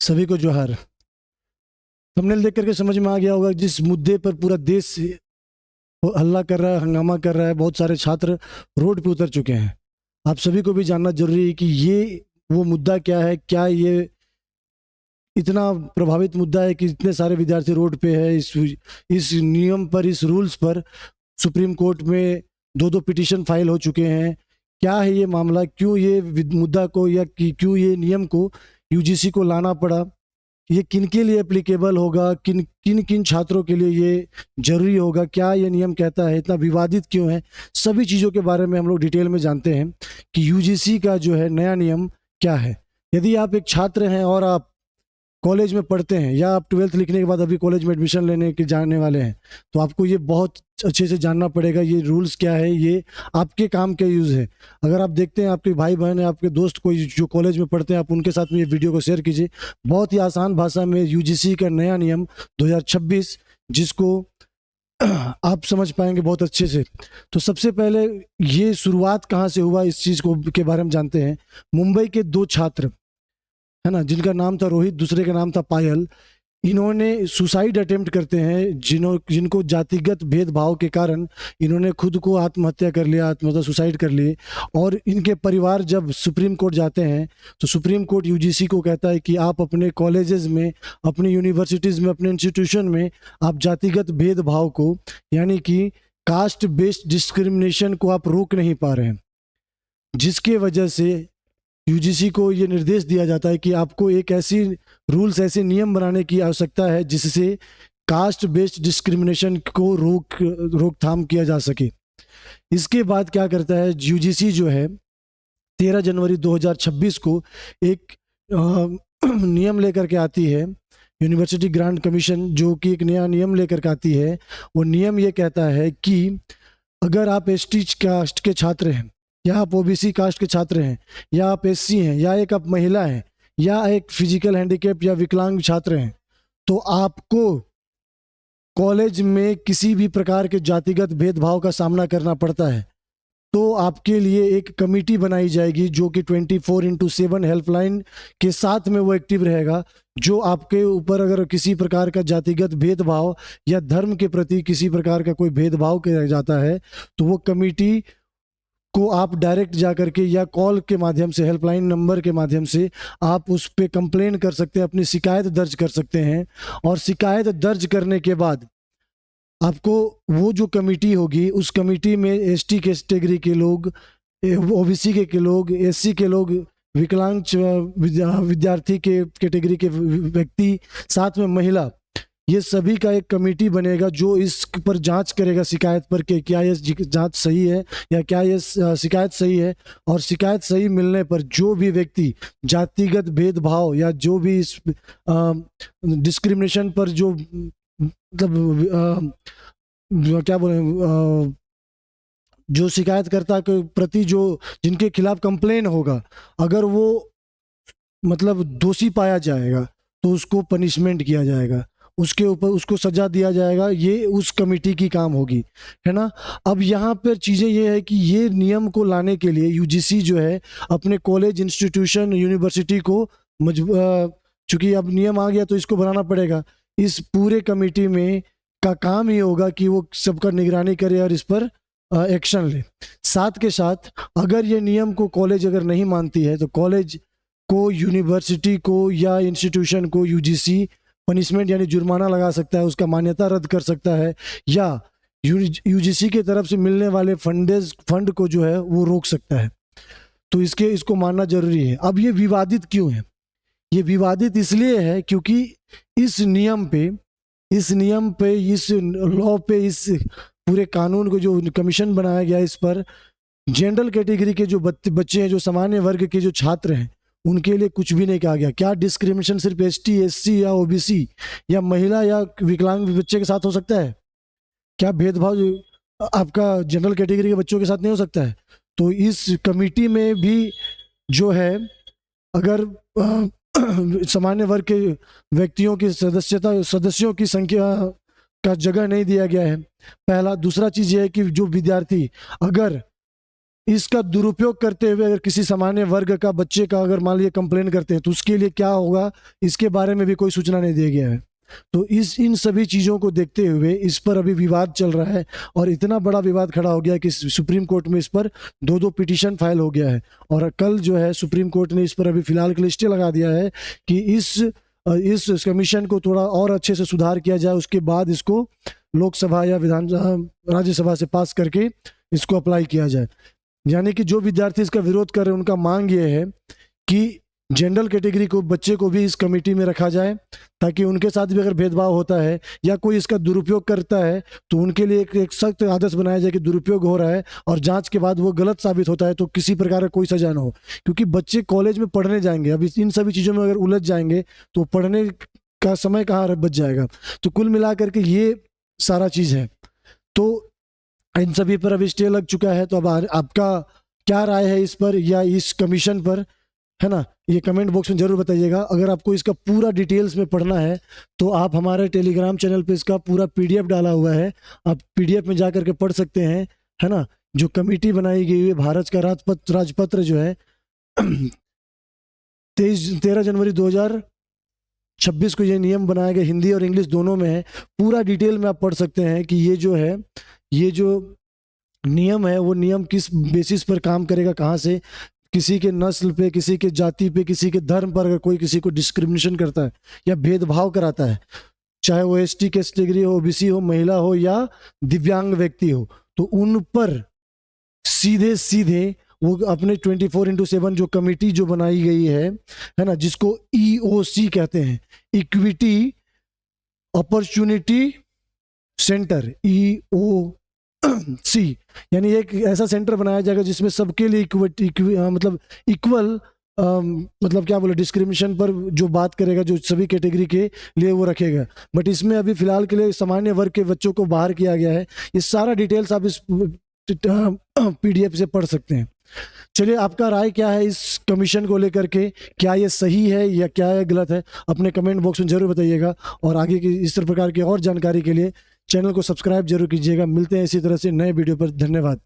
सभी को जोहार। थंबनेल देख करके समझ में आ गया होगा जिस मुद्दे पर पूरा देश हल्ला कर रहा है, हंगामा कर रहा है, बहुत सारे छात्र रोड पे उतर चुके हैं। आप सभी को भी जानना जरूरी है कि ये वो मुद्दा क्या है, क्या ये इतना प्रभावित मुद्दा है कि इतने सारे विद्यार्थी रोड पे है। इस नियम पर, इस रूल्स पर सुप्रीम कोर्ट में दो दो पिटीशन फाइल हो चुके हैं। क्या है ये मामला, क्यों ये मुद्दा को या क्यों ये नियम को यूजीसी को लाना पड़ा, ये किन के लिए एप्लीकेबल होगा, किन किन किन छात्रों के लिए ये जरूरी होगा, क्या ये नियम कहता है, इतना विवादित क्यों है, सभी चीज़ों के बारे में हम लोग डिटेल में जानते हैं कि यूजीसी का जो है नया नियम क्या है। यदि आप एक छात्र हैं और आप कॉलेज में पढ़ते हैं या आप 12th लिखने के बाद अभी कॉलेज में एडमिशन लेने के जाने वाले हैं, तो आपको ये बहुत अच्छे से जानना पड़ेगा ये रूल्स क्या है, ये आपके काम के यूज़ है। अगर आप देखते हैं आपके भाई बहन है, आपके दोस्त कोई जो कॉलेज में पढ़ते हैं, आप उनके साथ में ये वीडियो को शेयर कीजिए। बहुत ही आसान भाषा में यूजीसी का नया नियम 2026, जिसको आप समझ पाएंगे बहुत अच्छे से। तो सबसे पहले ये शुरुआत कहाँ से हुआ, इस चीज़ को के बारे में जानते हैं। मुंबई के दो छात्र है ना, जिनका नाम था रोहित, दूसरे का नाम था पायल। इन्होंने सुसाइड अटेम्प्ट करते हैं, जिनको जातिगत भेदभाव के कारण इन्होंने खुद को आत्महत्या कर लिया, आत्महत्या सुसाइड कर लिए। और इनके परिवार जब सुप्रीम कोर्ट जाते हैं तो सुप्रीम कोर्ट यूजीसी को कहता है कि आप अपने कॉलेजेस में, अपनी यूनिवर्सिटीज़ में, अपने इंस्टीट्यूशन में आप जातिगत भेदभाव को, यानी कि कास्ट बेस्ड डिस्क्रिमिनेशन को आप रोक नहीं पा रहे हैं, जिसके वजह से यूजीसी को ये निर्देश दिया जाता है कि आपको एक ऐसी रूल्स, ऐसे नियम बनाने की आवश्यकता है जिससे कास्ट बेस्ड डिस्क्रिमिनेशन को रोकथाम किया जा सके। इसके बाद क्या करता है यूजीसी जो है, 13 जनवरी 2026 को एक नियम लेकर के आती है, यूनिवर्सिटी ग्रांट कमीशन जो कि एक नया नियम लेकर के आती है। वो नियम ये कहता है कि अगर आप एसटी कास्ट के छात्र हैं, या आप ओबीसी कास्ट के छात्र हैं, या आप एससी हैं, या एक आप महिला हैं, या एक फिजिकल हैंडीकैप या विकलांग छात्र हैं, तो आपको कॉलेज में किसी भी प्रकार के जातिगत भेदभाव का सामना करना पड़ता है, तो आपके लिए एक कमेटी बनाई जाएगी जो कि 24x7 हेल्पलाइन के साथ में वो एक्टिव रहेगा। जो आपके ऊपर अगर किसी प्रकार का जातिगत भेदभाव या धर्म के प्रति किसी प्रकार का कोई भेदभाव किया जाता है, तो वो कमेटी को आप डायरेक्ट जा करके या कॉल के माध्यम से, हेल्पलाइन नंबर के माध्यम से आप उस पर कंप्लेन कर सकते हैं, अपनी शिकायत दर्ज कर सकते हैं। और शिकायत दर्ज करने के बाद आपको वो जो कमेटी होगी, उस कमेटी में एसटी कैटेगरी के लोग, ओबीसी के लोग, एससी के लोग, विकलांग विद्यार्थी के कैटेगरी के व्यक्ति, साथ में महिला, ये सभी का एक कमेटी बनेगा जो इस पर जांच करेगा शिकायत पर कि क्या ये जांच सही है या क्या ये शिकायत सही है। और शिकायत सही मिलने पर जो भी व्यक्ति जातिगत भेदभाव या जो भी इस डिस्क्रिमिनेशन पर जो मतलब क्या बोले, जो शिकायतकर्ता के प्रति जो जिनके खिलाफ कंप्लेन होगा, अगर वो मतलब दोषी पाया जाएगा तो उसको पनिशमेंट किया जाएगा, उसके ऊपर उसको सजा दिया जाएगा। ये उस कमेटी की काम होगी, है ना। अब यहाँ पर चीज़ें ये है कि ये नियम को लाने के लिए यूजीसी जो है अपने कॉलेज, इंस्टीट्यूशन, यूनिवर्सिटी को चूँकि अब नियम आ गया तो इसको बनाना पड़ेगा। इस पूरे कमेटी में का काम ये होगा कि वो सबका निगरानी करे और इस पर एक्शन ले। साथ के साथ अगर ये नियम को कॉलेज अगर नहीं मानती है तो कॉलेज को, यूनिवर्सिटी को या इंस्टीट्यूशन को यूजीसी पनिशमेंट यानी जुर्माना लगा सकता है, उसका मान्यता रद्द कर सकता है, या यूजीसी की तरफ से मिलने वाले फंड को जो है वो रोक सकता है। तो इसको मानना जरूरी है। अब ये विवादित क्यों है? ये विवादित इसलिए है क्योंकि इस नियम पे, इस लॉ पे, इस पूरे कानून को जो कमीशन बनाया गया, इस पर जनरल कैटेगरी के जो बच्चे हैं, जो सामान्य वर्ग के जो छात्र हैं, उनके लिए कुछ भी नहीं कहा गया। क्या डिस्क्रिमिनेशन सिर्फ एसटी, एससी या ओबीसी या महिला या विकलांग बच्चे के साथ हो सकता है? क्या भेदभाव आपका जनरल कैटेगरी के बच्चों के साथ नहीं हो सकता है? तो इस कमेटी में भी जो है, अगर सामान्य वर्ग के व्यक्तियों की सदस्यों की संख्या का जगह नहीं दिया गया है, पहला। दूसरा चीज़ ये है कि जो विद्यार्थी अगर इसका दुरुपयोग करते हुए अगर किसी सामान्य वर्ग का बच्चे का अगर मान लीजिए कंप्लेन करते हैं तो उसके लिए क्या होगा, इसके बारे में भी कोई सूचना नहीं दिया गया है। तो इन सभी चीज़ों को देखते हुए इस पर अभी विवाद चल रहा है और इतना बड़ा विवाद खड़ा हो गया कि सुप्रीम कोर्ट में इस पर 2-2 पिटीशन फाइल हो गया है। और कल जो है सुप्रीम कोर्ट ने इस पर अभी फिलहाल के लिए स्टे लगा दिया है कि इस कमीशन को थोड़ा और अच्छे से सुधार किया जाए, उसके बाद इसको लोकसभा या राज्यसभा से पास करके इसको अप्लाई किया जाए। यानी कि जो विद्यार्थी इसका विरोध कर रहे हैं उनका मांग ये है कि जनरल कैटेगरी को बच्चे को भी इस कमेटी में रखा जाए, ताकि उनके साथ भी अगर भेदभाव होता है या कोई इसका दुरुपयोग करता है तो उनके लिए एक सख्त आदेश बनाया जाए कि दुरुपयोग हो रहा है और जांच के बाद वो गलत साबित होता है तो किसी प्रकार का कोई सजा ना हो। क्योंकि बच्चे कॉलेज में पढ़ने जाएंगे, अब इन सभी चीज़ों में अगर उलझ जाएंगे तो पढ़ने का समय कहाँ बच जाएगा। तो कुल मिलाकर के ये सारा चीज़ है। तो इन सभी पर अभी स्टे लग चुका है। तो अब आपका क्या राय है इस पर या इस कमीशन पर, है ना, ये कमेंट बॉक्स में जरूर बताइएगा। अगर आपको इसका पूरा डिटेल्स में पढ़ना है तो आप हमारे टेलीग्राम चैनल पे इसका पूरा पीडीएफ डाला हुआ है, आप पीडीएफ में जा करके पढ़ सकते हैं, है ना। जो कमेटी बनाई गई है भारत का राजपत्र जो है 13 जनवरी 2026 को ये नियम बनाया गया, हिंदी और इंग्लिश दोनों में है। पूरा डिटेल में आप पढ़ सकते हैं कि ये जो नियम है वो नियम किस बेसिस पर काम करेगा, कहाँ से किसी के नस्ल पे, किसी के जाति पे, किसी के धर्म पर अगर कोई किसी को डिस्क्रिमिनेशन करता है या भेदभाव कराता है, चाहे वो एसटी कैटेगरी हो, ओबीसी हो, महिला हो या दिव्यांग व्यक्ति हो, तो उन पर सीधे सीधे वो अपने 24/7 जो कमेटी जो बनाई गई है ना, जिसको EOC कहते हैं, इक्विटी अपॉर्चुनिटी सेंटर, EOC, यानी एक ऐसा सेंटर बनाया जाएगा जिसमें सबके लिए मतलब इक्वल मतलब क्या बोले, डिस्क्रिमिनेशन पर जो बात करेगा, जो सभी कैटेगरी के लिए वो रखेगा। बट इसमें अभी फिलहाल के लिए सामान्य वर्ग के बच्चों को बाहर किया गया है। ये सारा डिटेल्स आप इस PDF से पढ़ सकते हैं। चलिए, आपका राय क्या है इस कमीशन को लेकर के, क्या ये सही है या क्या ये गलत है, अपने कमेंट बॉक्स में जरूर बताइएगा। और आगे की इस प्रकार की और जानकारी के लिए चैनल को सब्सक्राइब जरूर कीजिएगा। मिलते हैं इसी तरह से नए वीडियो पर। धन्यवाद।